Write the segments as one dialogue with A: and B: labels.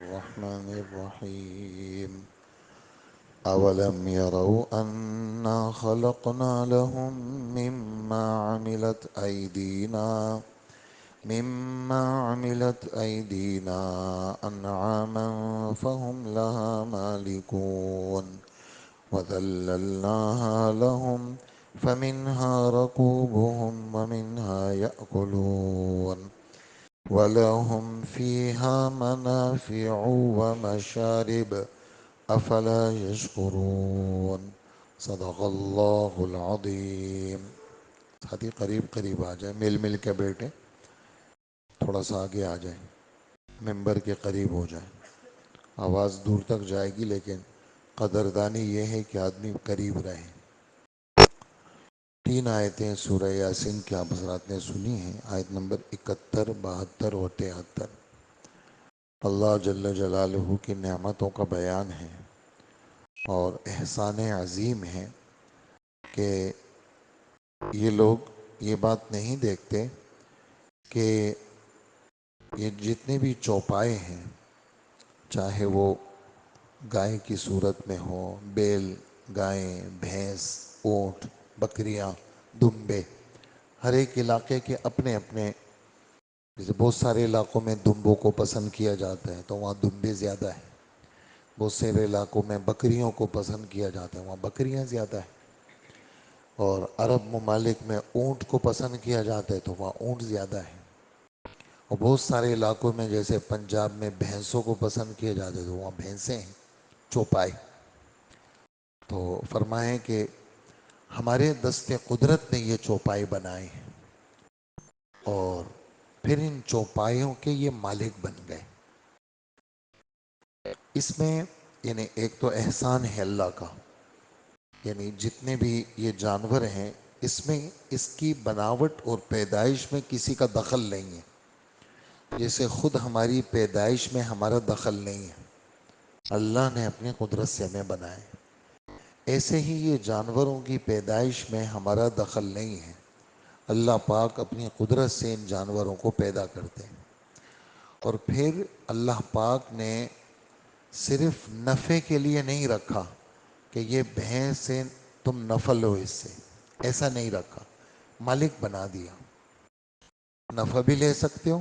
A: الرحمن الرحيم أولم يروا أنا خلقنا لهم مما عملت أيدينا أنعاما فهم لها مالكون وذللناها لهم فمنها ركوبهم ومنها يأكلون ولهم فيها منافع ومشارب أفلا يشكرون صدق اللہ العظیم۔ ساتھی قریب قریب آ جائیں، مل مل کے بیٹھے، تھوڑا سا آگے آ جائیں، ممبر کے قریب ہو جائیں۔ آواز دور تک جائے گی لیکن قدردانی یہ ہے کہ آدمی قریب رہے۔ 3 آیتیں سورہ یاسین کی آپ حضرات نے سنی ہیں، آیت نمبر 71، 72 اور 73۔ اللہ جل جلالہ کی نعمتوں کا بیان ہے اور احسان عظیم ہے کہ یہ لوگ یہ بات نہیں دیکھتے کہ یہ جتنے بھی چوپائے ہیں، چاہے وہ گائے کی صورت میں ہو، بیل، گائیں، بھینس، اونٹ، بکریاں، دمبے، ہر ایک علاقے کے اپنے اپنے، جیسے بہت سارے علاقوں میں دمبوں کو پسند کیا جاتا ہے تو وہاں دمبے زیادہ ہیں، بہت سارے علاقوں میں بکریوں کو پسند کیا جاتا ہے وہاں بکریاں زیادہ ہیں، اور عرب ممالک میں اونٹ کو پسند کیا جاتا ہے تو وہاں اونٹ زیادہ ہیں، اور بہت سارے علاقوں میں جیسے پنجاب میں بھینسوں کو پسند کیا جاتا ہے تو وہاں بھینسیں ہیں، چوپائے۔ تو فرمائیں کہ ہمارے دست قدرت نے یہ چوپائے بنائے ہیں اور پھر ان چوپایوں کے یہ مالک بن گئے۔ اس میں یعنی ایک تو احسان ہے اللہ کا، یعنی جتنے بھی یہ جانور ہیں اس میں اس کی بناوٹ اور پیدائش میں کسی کا دخل نہیں ہے، جیسے خود ہماری پیدائش میں ہمارا دخل نہیں ہے، اللہ نے اپنی قدرت سے ہمیں بنائے، ایسے ہی یہ جانوروں کی پیدائش میں ہمارا دخل نہیں ہے، اللہ پاک اپنی قدرت سے ان جانوروں کو پیدا کرتے ہیں، اور پھر اللہ پاک نے صرف نفع کے لیے نہیں رکھا کہ یہ بھینس سے تم نفع لو، اس سے ایسا نہیں رکھا، مالک بنا دیا، نفع بھی لے سکتے ہو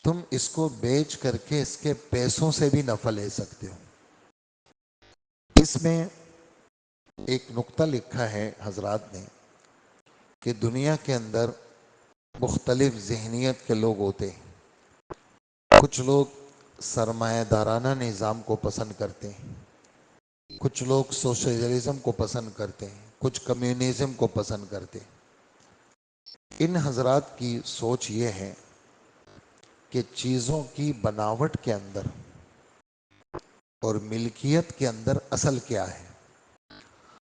A: تم، اس کو بیچ کر کے اس کے پیسوں سے بھی نفع لے سکتے ہو۔ اس میں ایک نقطہ لکھا ہے حضرات نے کہ دنیا کے اندر مختلف ذہنیت کے لوگ ہوتے ہیں، کچھ لوگ سرمایہ دارانہ نظام کو پسند کرتے ہیں، کچھ لوگ سوشلزم کو پسند کرتے ہیں، کچھ کمیونزم کو پسند کرتے ہیں۔ ان حضرات کی سوچ یہ ہے کہ چیزوں کی بناوٹ کے اندر اور ملکیت کے اندر اصل کیا ہے؟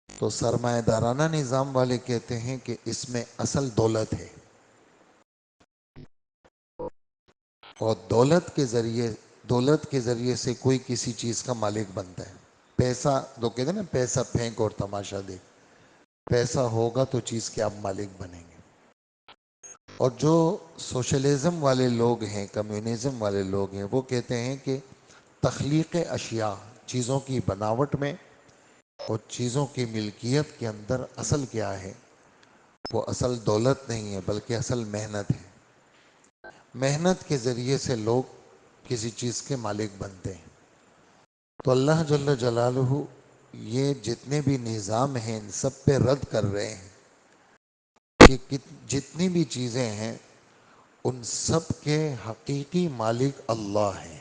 A: تو سرمایہ دارانہ نظام والے کہتے ہیں کہ اس میں اصل دولت ہے، اور دولت کے ذریعے سے کوئی کسی چیز کا مالک بنتا ہے۔ پیسہ تو کہتے ہیں نا، پیسہ پھینک اور تماشا دیکھ، پیسہ ہوگا تو چیز کے آپ مالک بنیں گے۔ اور جو سوشلزم والے لوگ ہیں، کمیونزم والے لوگ ہیں، وہ کہتے ہیں کہ تخلیق اشیاء، چیزوں کی بناوٹ میں اور چیزوں کی ملکیت کے اندر اصل کیا ہے؟ وہ اصل دولت نہیں ہے بلکہ اصل محنت ہے، محنت کے ذریعے سے لوگ کسی چیز کے مالک بنتے ہیں۔ تو اللہ جل جلالہ یہ جتنے بھی نظام ہیں ان سب پہ رد کر رہے ہیں کہ جتنی بھی چیزیں ہیں ان سب کے حقیقی مالک اللہ ہیں۔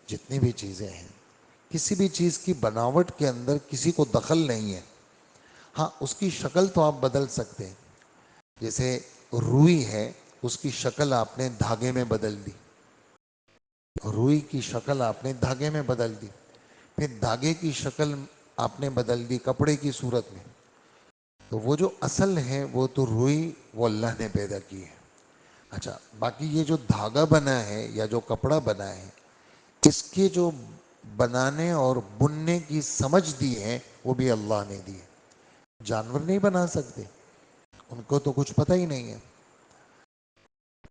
A: جتنی بھی چیزیں ہیں، کسی بھی چیز کی بناوٹ کے اندر کسی کو دخل نہیں ہے، ہاں اس کی شکل تو آپ بدل سکتے ہیں، جیسے روئی ہے، اس کی شکل آپ نے دھاگے میں بدل دی، روئی کی شکل آپ نے دھاگے میں بدل دی، پھر دھاگے کی شکل آپ نے بدل دی کپڑے کی صورت میں، تو وہ جو اصل ہے وہ تو روئی، وہ اللہ نے پیدا کی ہے۔ اچھا، باقی یہ جو دھاگا بنا ہے یا جو کپڑا بنا ہے، اس کے جو بنانے اور بننے کی سمجھ دی ہے وہ بھی اللہ نے دی ہے، جانور نہیں بنا سکتے، ان کو تو کچھ پتہ ہی نہیں ہے۔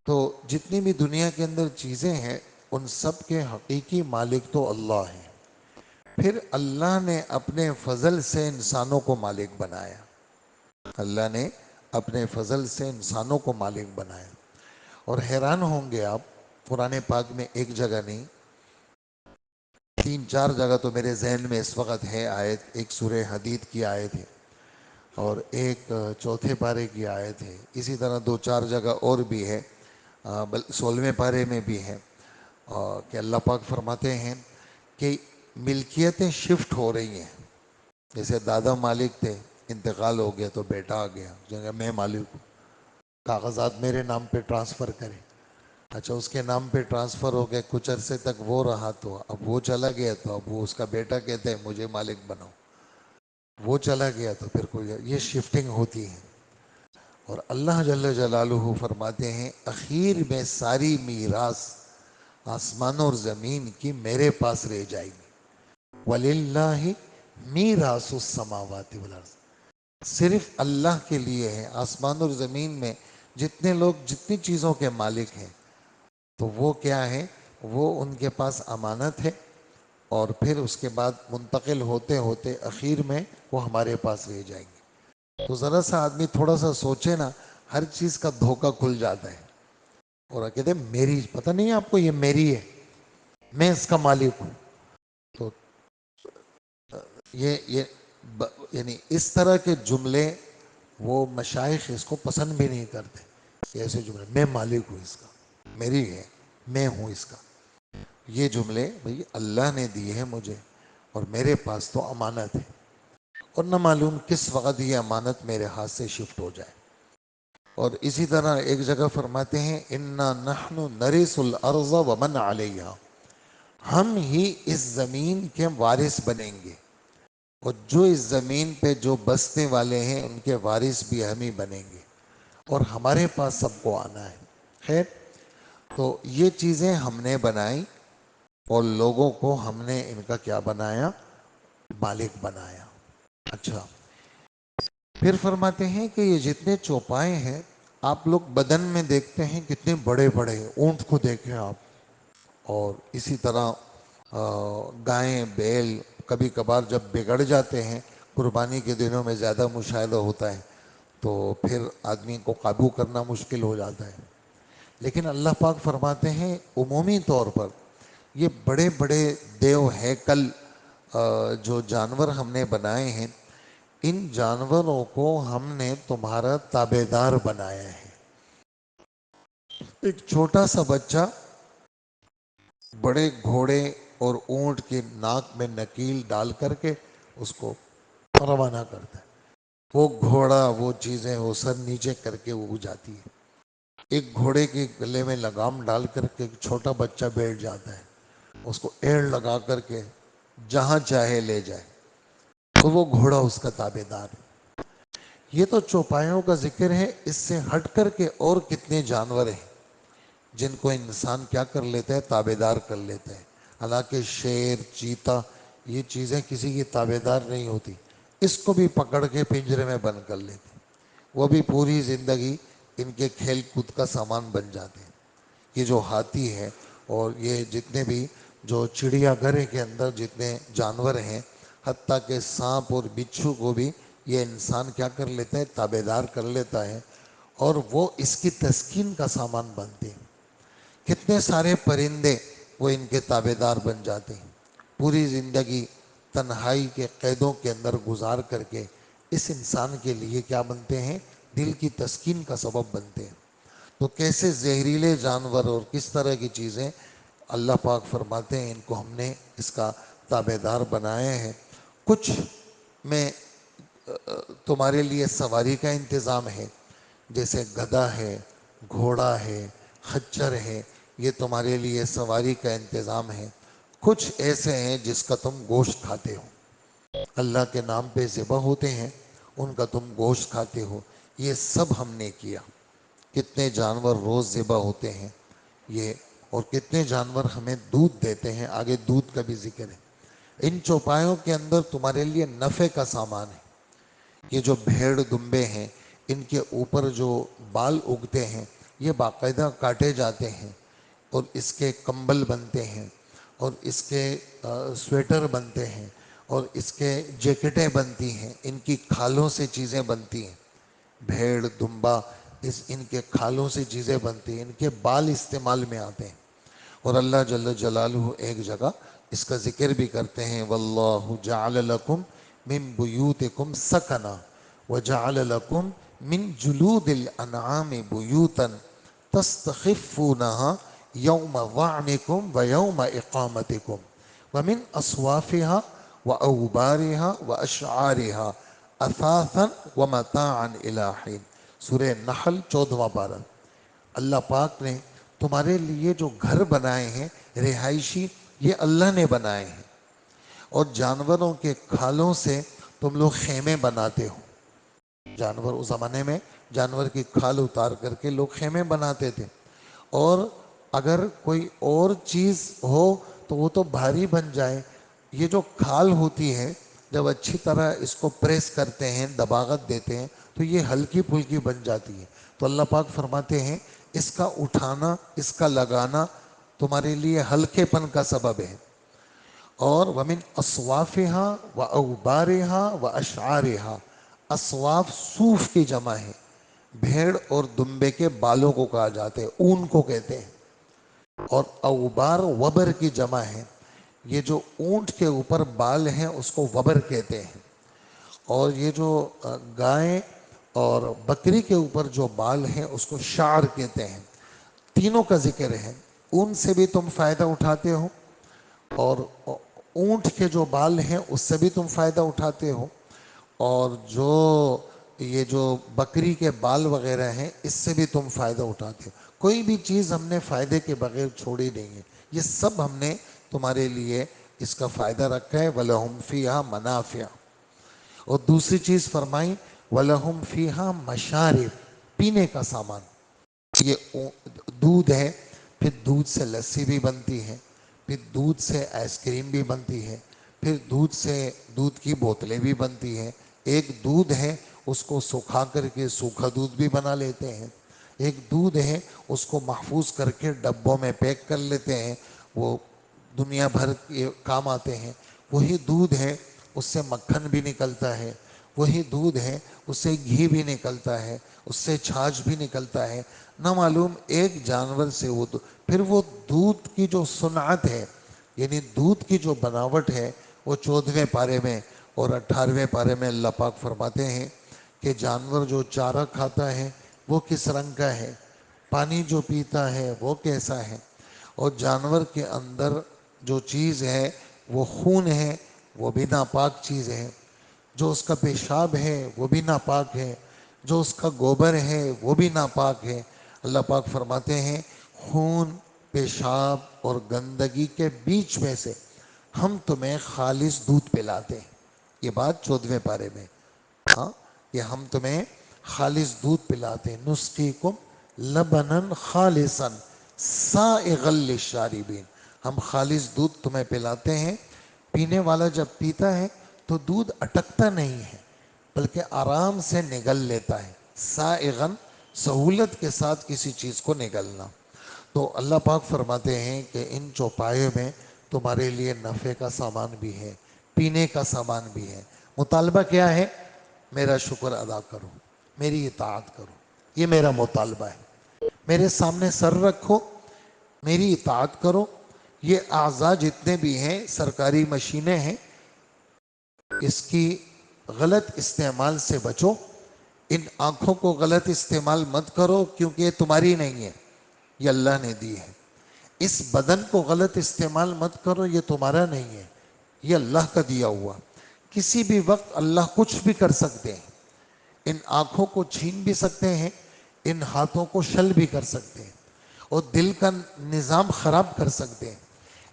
A: تو جتنی بھی دنیا کے اندر چیزیں ہیں ان سب کے حقیقی مالک تو اللہ ہے. پھر اللہ نے اپنے فضل سے انسانوں کو مالک بنایا. اللہ نے اپنے فضل سے انسانوں کو مالک بنایا. اور حیران ہوں گے آپ، قرآن پاک میں ایک جگہ نہیں، 3-4 جگہ تو میرے ذہن میں اس وقت ہے آیت. ایک سورہ حدید کی آیت ہے اور ایک چوتھے پارے کی آیت ہے. اسی طرح 2-4 جگہ اور بھی ہے، 16ویں پارے میں بھی ہے کہ اللہ پاک فرماتے ہیں کہ ملکیتیں شفٹ ہو رہی ہیں. جیسے دادا مالک تھے، انتقال ہو گیا تو بیٹا آ گیا، جگہ میں مالک ہوں، کاغذات میرے نام پہ ٹرانسفر کرے. اچھا اس کے نام پہ ٹرانسفر ہو گئے، کچھ عرصے تک وہ رہا تو اب وہ چلا گیا تو اب وہ اس کا بیٹا کہتے ہیں مجھے مالک بناؤ. وہ چلا گیا تو پھر کوئی، یہ شفٹنگ ہوتی ہے. اور اللہ جل جلالہ فرماتے ہیں اخیر میں ساری میراث آسمان اور زمین کی میرے پاس رہ جائے گی. وَلِلَّهِ مِيرَاثُ السَّمَاوَاتِ وَالْأَرْضِ. صرف اللہ کے لیے ہے. آسمان اور زمین میں جتنے لوگ جتنی چیزوں کے مالک ہیں تو وہ کیا ہے، وہ ان کے پاس امانت ہے، اور پھر اس کے بعد منتقل ہوتے ہوتے اخیر میں وہ ہمارے پاس رہ جائیں گے. تو ذرا سا آدمی تھوڑا سا سوچے نا، ہر چیز کا دھوکہ کھل جاتا ہے. اور کہتے ہیں میری، پتہ نہیں آپ کو یہ میری ہے، میں اس کا مالک ہوں. تو یہ یعنی اس طرح کے جملے وہ مشائخ اس کو پسند بھی نہیں کرتے کہ ایسے جملے، میں مالک ہوں اس کا، میری ہے، میں ہوں اس کا. یہ جملے بھئی اللہ نے دی ہے مجھے اور میرے پاس تو امانت ہے، اور نہ معلوم کس وقت یہ امانت میرے ہاتھ سے شفٹ ہو جائے. اور اسی طرح ایک جگہ فرماتے ہیں اِنَّا نَحْنُ نَرِثُ الْأَرْضَ وَمَنْ عَلَيْهَا. ہم ہی اس زمین کے وارث بنیں گے، اور جو اس زمین پہ جو بسنے والے ہیں ان کے وارث بھی ہم ہی بنیں گے، اور ہمارے پاس سب کو آنا ہے. خیر، تو یہ چیزیں ہم نے بنائی اور لوگوں کو ہم نے ان کا کیا بنایا، مالک بنایا. اچھا، پھر فرماتے ہیں کہ یہ جتنے چوپائے ہیں آپ لوگ بدن میں دیکھتے ہیں کتنے بڑے بڑے، اونٹ کو دیکھیں آپ، اور اسی طرح گائیں بیل کبھی کبھار جب بگڑ جاتے ہیں، قربانی کے دنوں میں زیادہ مشاہدہ ہوتا ہے تو پھر آدمی کو قابو کرنا مشکل ہو جاتا ہے. لیکن اللہ پاک فرماتے ہیں عمومی طور پر یہ بڑے بڑے دیو ہیکل جو جانور ہم نے بنائے ہیں، ان جانوروں کو ہم نے تمہارا تابع دار بنایا ہے. ایک چھوٹا سا بچہ بڑے گھوڑے اور اونٹ کے ناک میں نکیل ڈال کر کے اس کو روانہ کرتا ہے. وہ گھوڑا وہ چیزیں وہ سر نیچے کر کے وہ جاتی ہے. ایک گھوڑے کے گلے میں لگام ڈال کر کے ایک چھوٹا بچہ بیٹھ جاتا ہے، اس کو ایڑ لگا کر کے جہاں چاہے لے جائے، تو وہ گھوڑا اس کا تابع دار ہے. یہ تو چوپایوں کا ذکر ہے. اس سے ہٹ کر کے اور کتنے جانور ہیں جن کو انسان کیا کر لیتا ہے، تابع دار کر لیتا ہے. حالانکہ شیر، چیتا، یہ چیزیں کسی کی تابع دار نہیں ہوتی، اس کو بھی پکڑ کے پنجرے میں بند کر لیتے، وہ بھی پوری زندگی ان کے کھیل کود کا سامان بن جاتے ہیں. یہ جو ہاتھی ہے اور یہ جتنے بھی جو چڑیا گھر کے اندر جتنے جانور ہیں، حتیٰ کہ سانپ اور بچھو کو بھی یہ انسان کیا کر لیتا ہے، تابع دار کر لیتا ہے، اور وہ اس کی تسکین کا سامان بنتے ہیں. کتنے سارے پرندے وہ ان کے تابع دار بن جاتے ہیں، پوری زندگی تنہائی کے قیدوں کے اندر گزار کر کے اس انسان کے لیے کیا بنتے ہیں، دل کی تسکین کا سبب بنتے ہیں. تو کیسے زہریلے جانور اور کس طرح کی چیزیں اللہ پاک فرماتے ہیں ان کو ہم نے اس کا تابع دار بنائے ہیں. کچھ میں تمہارے لیے سواری کا انتظام ہے، جیسے گدھا ہے، گھوڑا ہے، خچر ہے، یہ تمہارے لیے سواری کا انتظام ہے. کچھ ایسے ہیں جس کا تم گوشت کھاتے ہو، اللہ کے نام پہ ذبح ہوتے ہیں، ان کا تم گوشت کھاتے ہو. یہ سب ہم نے کیا. کتنے جانور روز ذبح ہوتے ہیں یہ، اور کتنے جانور ہمیں دودھ دیتے ہیں، آگے دودھ کا بھی ذکر ہے. ان چوپایوں کے اندر تمہارے لیے نفع کا سامان ہے. یہ جو بھیڑ دمبے ہیں، ان کے اوپر جو بال اگتے ہیں یہ باقاعدہ کاٹے جاتے ہیں. اور اس کے کمبل بنتے ہیں اور اس کے سویٹر بنتے ہیں اور اس کے جیکٹیں بنتی ہیں، ان کی کھالوں سے چیزیں بنتی ہیں، بھیڑ دمبا ان کے کھالوں سے چیزیں بنتی ہیں، ان کے بال استعمال میں آتے ہیں۔ اور اللہ جل جلالہ ایک جگہ اس کا ذکر بھی کرتے ہیں، واللہ جعل لکم من بیوتکم سکنا وجعل لکم من جلود الانعام بیوتا تستخفونها یوم ظعنکم ویوم اقامتکم ومن اصوافها واوبارها واشعارها اثاثا ومتاعا الى حین۔ سورہ نحل 14واں پارہ۔ اللہ پاک نے تمہارے لیے جو گھر بنائے ہیں رہائشی، یہ اللہ نے بنائے ہیں، اور جانوروں کے کھالوں سے تم لوگ خیمے بناتے ہو۔ جانور اس زمانے میں جانور کی کھال اتار کر کے لوگ خیمے بناتے تھے، اور اگر کوئی اور چیز ہو تو وہ تو بھاری بن جائے۔ یہ جو کھال ہوتی ہے جب اچھی طرح اس کو پریس کرتے ہیں، دباغت دیتے ہیں، تو یہ ہلکی پھلکی بن جاتی ہے۔ تو اللہ پاک فرماتے ہیں اس کا اٹھانا، اس کا لگانا تمہارے لیے ہلکے پن کا سبب ہے۔ اور وَمِنْ أَصْوَافِهَا وَأَوْبَارِهَا وَأَشْعَارِهَا، اصواف صوف کی جمع ہے، بھیڑ اور دمبے کے بالوں کو کہا جاتے ہیں، اون کو کہتے ہیں، اور اوبار وبر کی جمع ہے، یہ جو اونٹ کے اوپر بال ہیں اس کو وبر کہتے ہیں، اور یہ جو گائے اور بکری کے اوپر جو بال ہیں اس کو شعر کہتے ہیں۔ تینوں کا ذکر ہے، اون سے بھی تم فائدہ اٹھاتے ہو، اور اونٹ کے جو بال ہیں اس سے بھی تم فائدہ اٹھاتے ہو، اور یہ جو بکری کے بال وغیرہ ہیں اس سے بھی تم فائدہ اٹھاتے ہو۔ کوئی بھی چیز ہم نے فائدے کے بغیر چھوڑی نہیں ہے، یہ سب ہم نے تمہارے لیے اس کا فائدہ رکھا ہے۔ وَلَهُمْ فِيهَا مَنَافِعُ، اور دوسری چیز فرمائی وَلَهُمْ فِيهَا مَشَارِبُ، پینے کا سامان۔ یہ دودھ ہے، پھر دودھ سے لسی بھی بنتی ہے، پھر دودھ سے آئس کریم بھی بنتی ہے، پھر دودھ سے دودھ کی بوتلیں بھی بنتی ہیں۔ ایک دودھ ہے اس کو سکھا کر کے سوکھا دودھ بھی بنا لیتے ہیں، ایک دودھ ہے اس کو محفوظ کر کے ڈبوں میں پیک کر لیتے ہیں، وہ دنیا بھر کے کام آتے ہیں۔ وہی دودھ ہے اس سے مکھن بھی نکلتا ہے، وہی دودھ ہے اس سے گھی بھی نکلتا ہے، اس سے چھاچھ بھی نکلتا ہے، نہ معلوم ایک جانور سے وہ پھر وہ دودھ کی جو صنعت ہے، یعنی دودھ کی جو بناوٹ ہے، وہ 14ویں پارے میں اور 18ویں پارے میں اللہ پاک فرماتے ہیں کہ جانور جو چارہ کھاتا ہے وہ کس رنگ کا ہے، پانی جو پیتا ہے وہ کیسا ہے، اور جانور کے اندر جو چیز ہے وہ خون ہے، وہ بھی ناپاک چیز ہے، جو اس کا پیشاب ہے وہ بھی ناپاک ہے، جو اس کا گوبر ہے وہ بھی ناپاک ہے۔ اللہ پاک فرماتے ہیں خون، پیشاب اور گندگی کے بیچ میں سے ہم تمہیں خالص دودھ پلاتے ہیں۔ یہ بات 14ویں پارے میں، ہاں، کہ ہم تمہیں خالص دودھ پلاتے ہیں۔ نسقیکم لبنن خالصا سائغا للشاربین، ہم خالص دودھ تمہیں پلاتے ہیں، پینے والا جب پیتا ہے تو دودھ اٹکتا نہیں ہے بلکہ آرام سے نگل لیتا ہے، سائغن سہولت کے ساتھ کسی چیز کو نگلنا۔ تو اللہ پاک فرماتے ہیں کہ ان چوپایوں میں تمہارے لیے نفع کا سامان بھی ہے، پینے کا سامان بھی ہے۔ مطالبہ کیا ہے؟ میرا شکر ادا کرو، میری اطاعت کرو، یہ میرا مطالبہ ہے۔ میرے سامنے سر رکھو، میری اطاعت کرو۔ یہ اعضاء جتنے بھی ہیں، سرکاری مشینیں ہیں، اس کی غلط استعمال سے بچو۔ ان آنکھوں کو غلط استعمال مت کرو کیونکہ یہ تمہاری نہیں ہے، یہ اللہ نے دی ہے۔ اس بدن کو غلط استعمال مت کرو، یہ تمہارا نہیں ہے، یہ اللہ کا دیا ہوا۔ کسی بھی وقت اللہ کچھ بھی کر سکتے ہیں، ان آنکھوں کو چھین بھی سکتے ہیں، ان ہاتھوں کو شل بھی کر سکتے ہیں، اور دل کا نظام خراب کر سکتے ہیں۔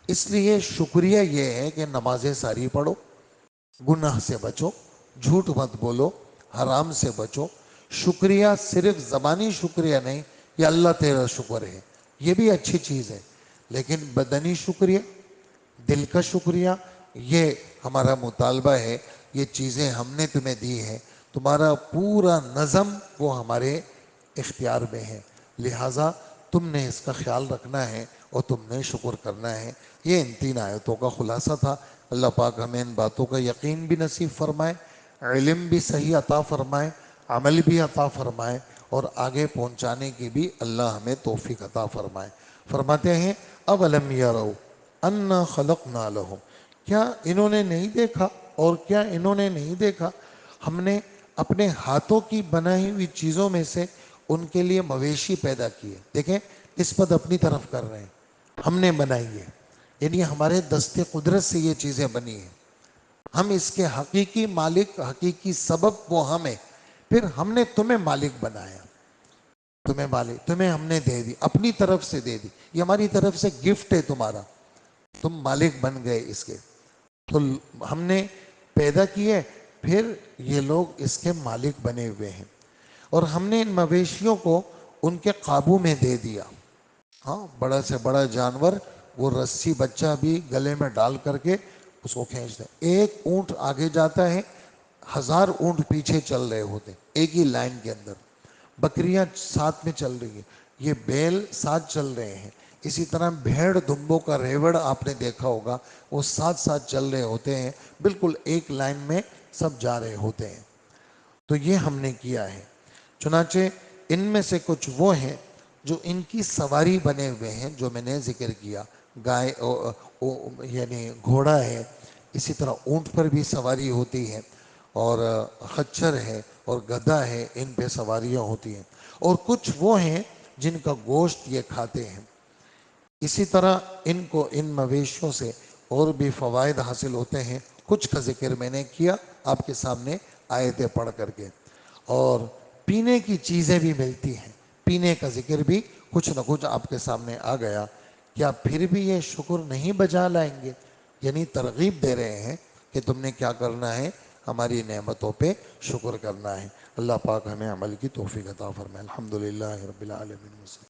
A: اس لیے شکریہ یہ ہے کہ نمازیں ساری پڑھو، گناہ سے بچو، جھوٹ مت بولو، حرام سے بچو۔ شکریہ صرف زبانی شکریہ نہیں، یہ اللہ تیرا شکر ہے، یہ بھی اچھی چیز ہے، لیکن بدنی شکریہ، دل کا شکریہ، یہ ہمارا مطالبہ ہے۔ یہ چیزیں ہم نے تمہیں دی ہیں، تمہارا پورا نظم وہ ہمارے اختیار میں ہے، لہٰذا تم نے اس کا خیال رکھنا ہے اور تم نے شکر کرنا ہے۔ یہ ان 3 آیتوں کا خلاصہ تھا۔ اللہ پاک ہمیں ان باتوں کا یقین بھی نصیب فرمائے، علم بھی صحیح عطا فرمائے، عمل بھی عطا فرمائے، اور آگے پہنچانے کی بھی اللہ ہمیں توفیق عطا فرمائے۔ فرماتے ہیں اولم یروا انا خلقنا لهم، کیا انہوں نے نہیں دیکھا، اور کیا انہوں نے نہیں دیکھا ہم نے اپنے ہاتھوں کی بنائی ہوئی چیزوں میں سے ان کے لیے مویشی پیدا کیے۔ دیکھیں نسبت اپنی طرف کر رہے ہیں، ہم نے بنائی ہے، یعنی ہمارے دست قدرت سے یہ چیزیں بنی ہیں، ہم اس کے حقیقی مالک، حقیقی سبب وہ ہم ہیں، پھر ہم نے تمہیں مالک بنایا، تمہیں مالک، تمہیں ہم نے دے دی، اپنی طرف سے دے دی، یہ ہماری طرف سے گفٹ ہے تمہارا، تم مالک بن گئے اس کے۔ تو ہم نے پیدا کیے، پھر یہ لوگ اس کے مالک بنے ہوئے ہیں، اور ہم نے ان مویشیوں کو ان کے قابو میں دے دیا۔ ہاں، بڑا سے بڑا جانور وہ رسی بچہ بھی گلے میں ڈال کر کے اس کو کھینچتا ہے، ایک اونٹ آگے جاتا ہے، 1000 اونٹ پیچھے چل رہے ہوتے ہیں ایک ہی لائن کے اندر، بکریاں ساتھ میں چل رہی ہیں، یہ بیل ساتھ چل رہے ہیں، اسی طرح بھیڑ دمبوں کا ریوڑ آپ نے دیکھا ہوگا، وہ ساتھ ساتھ چل رہے ہوتے ہیں، بالکل ایک لائن میں سب جا رہے ہوتے ہیں۔ تو یہ ہم نے کیا ہے۔ چنانچہ ان میں سے کچھ وہ ہیں جو ان کی سواری بنے ہوئے ہیں، جو میں نے ذکر کیا، گائے یعنی گھوڑا ہے، اسی طرح اونٹ پر بھی سواری ہوتی ہے، اور خچر ہے اور گدھا ہے، ان پہ سواریاں ہوتی ہیں، اور کچھ وہ ہیں جن کا گوشت یہ کھاتے ہیں۔ اسی طرح ان کو ان مویشیوں سے اور بھی فوائد حاصل ہوتے ہیں، کچھ کا ذکر میں نے کیا آپ کے سامنے آیتیں پڑھ کر کے، اور پینے کی چیزیں بھی ملتی ہیں، پینے کا ذکر بھی کچھ نہ کچھ آپ کے سامنے آ گیا۔ کیا پھر بھی یہ شکر نہیں بجا لائیں گے؟ یعنی ترغیب دے رہے ہیں کہ تم نے کیا کرنا ہے، ہماری نعمتوں پہ شکر کرنا ہے۔ اللہ پاک ہمیں عمل کی توفیق عطا فرمائے۔ الحمدللہ رب العالمین۔